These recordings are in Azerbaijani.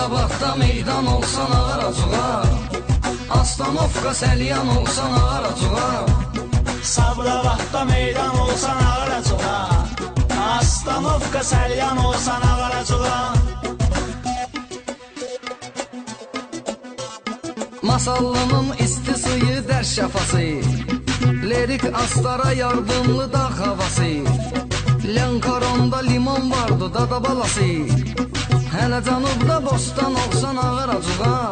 Sabirabadda meydan olsan ağaracuğa, Astanovka səlyan olsan ağaracuğa. Sabirabadda meydan olsan ağaracuğa, Astanovka səlyan olsan ağaracuğa. Masallının isti suyu dər şəfası, Lirik astara yardımlı dağ havası, Lənkəronda limon vardı dada balası, Hələ cənubda bostan olsan ağaracuğa,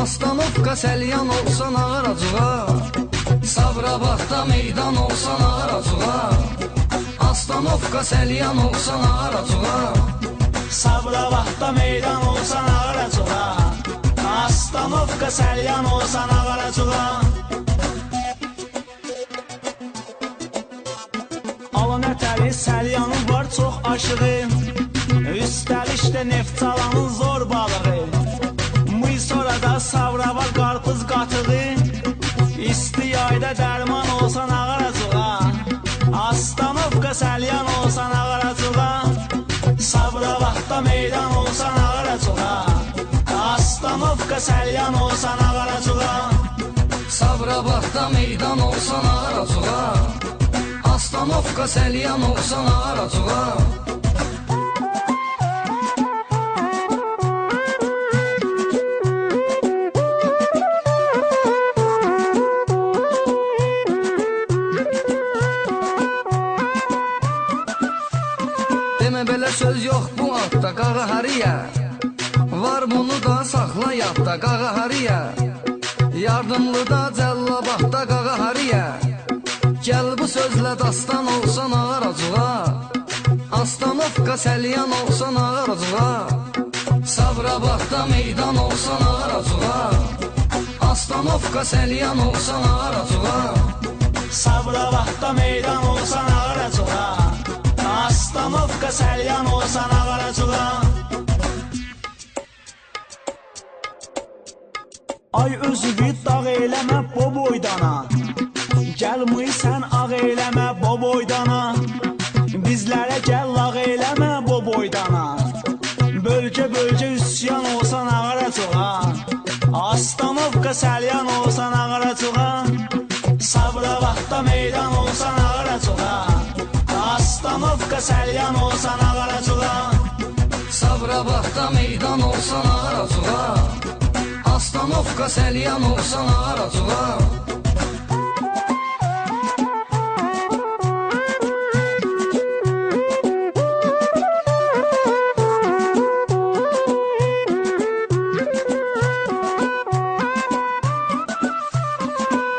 Astanovka səlyan olsan ağaracuğa. Sabirabadda meydan olsan ağaracuğa, Astanovka səlyan olsan ağaracuğa. Sabirabadda meydan olsan ağaracuğa, Astanovka səlyan olsan ağaracuğa. Alanətəli səlyanın var çox aşığı, Üstəlik də neft çalanın zor balığı. Muy sonra da Sabirabad qarpız qatığı, İsti yayda dərman olsan ağaracuğa, Astanovka səlyan olsan ağaracuğa. Sabirabadda meydan olsan ağaracuğa, Astanovka səlyan olsan ağaracuğa. Sabirabadda meydan olsan ağaracuğa, Astanovka səlyan olsan ağaracuğa. Demə belə söz yox bu adda qağa hariyə, Var bunu da saxla yadda qağa hariyə, Yardımlıda Cəllabadda qağa hariyə, Gəl bu sözlə dastan olsan ağaracuğa, Astanovka səlyan olsan ağaracuğa. Sabirabadda meydan olsan ağaracuğa, Astanovka səlyan olsan ağaracuğa. Sabirabadda meydan olsan ağaracuğa, Astanovka səlyan olsan ağaracuğa. Ay özüvi dağ eyləmə bo boydana, Gəlmıy sən ağ eyləmə bo boydana, Bizlərə gəl lağ eyləmə bo boydana, Bölgə üsyan olsan ağaracuğa, Astanovka səlyan olsan ağaracuğa. Sabirabadda meydan olsan ağaracuğa, Astanovka səlyan olsan ağaracuğa. Sabirabadda meydan olsan ağaracuğa, Astanovka səlyan olsan ağaracuğa.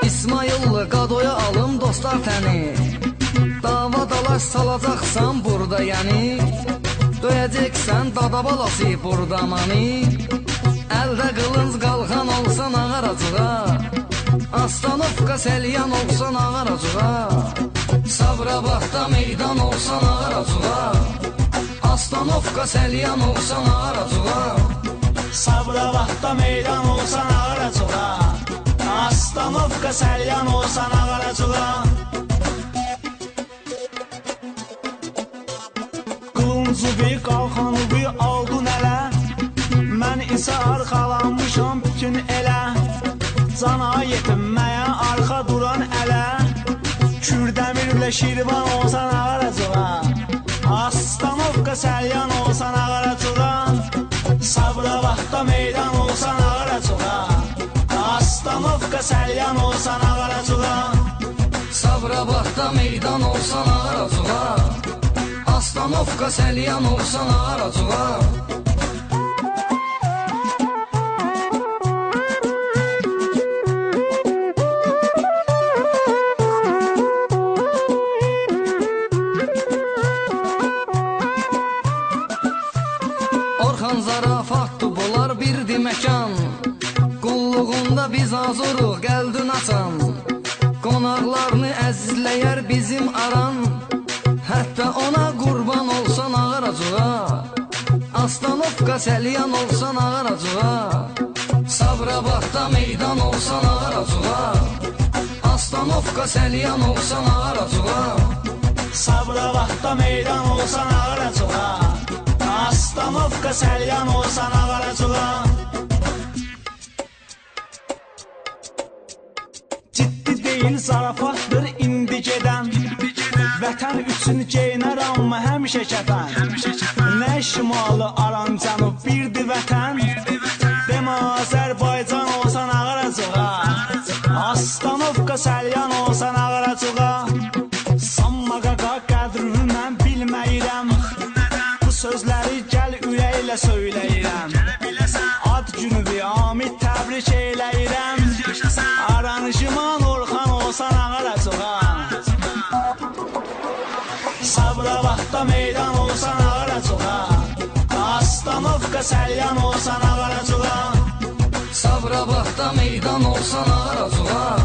İsmayıllı qadoya alım dostlar təni, Dava dalaş salacaqsan burada yəni, Döyəcəksən dada balası burada mani, Əldə qılınc qalxan olsan ağaracuğa, Astanovka səlyan olsan ağaracuğa. Sabirabadda meydan olsan ağaracuğa, Astanovka səlyan olsan ağaracuğa. Sabirabadda meydan olsan ağaracuğa, Astanovka səlyan olsan ağaracuğa. Qılıncuvi qalxanuvi aldın ələ, Mən isə arxalanmışam bütün elə, Cana yetinməyə arxa duran ələ, Kürdəmirlə Şirvan olsan ağaracuğa, Astanovka səlyan olsan ağaracuğa. Sabirabadda meydan olsan ağaracuğa, Astanovka səlyan olsan ağaracuğa. Sabirabadda meydan olsan ağaracuğa, Astanovka səlyan olsan ağaracuğa. Orxan zarafatdır bunlar birdi məkan, Qulluğunda biz azuruq qəldün açan, Qonaqlarını əzizləyər bizim aran, Hətta ona qurban olsan ağaracuğa, Astanovka səlyan olsan ağaracuğa. Sabirabadda meydan olsan ağaracuğa, Astanovka səlyan olsan ağaracuğa. Sabirabadda meydan olsan ağaracuğa, Astanovka səlyan olsan ağaracuğa. üçün geynər amma həmişə kəfən Nə şimalı, aran, cənub, birdir vətən Demə Azərbaycan olsan ağıracığa Astanovka, Səlyan olsan ağıracığa Sanma qaqa qədrini mən bilməyirəm Bu sözləri gəl ürəklə söyləyirəm Ad günü bir Amid təbrik eyləyirəm Aranjman Orxan olsan ağıracığa Sabirabadda meydan olsan ağıracığa Astanovka, Səlyan olsan ağıracığa Sabirabadda meydan olsan ağıracığa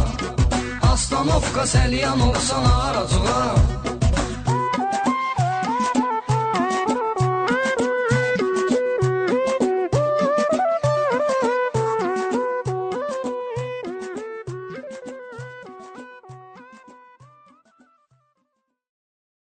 Astanovka, Səlyan olsan ağıracığa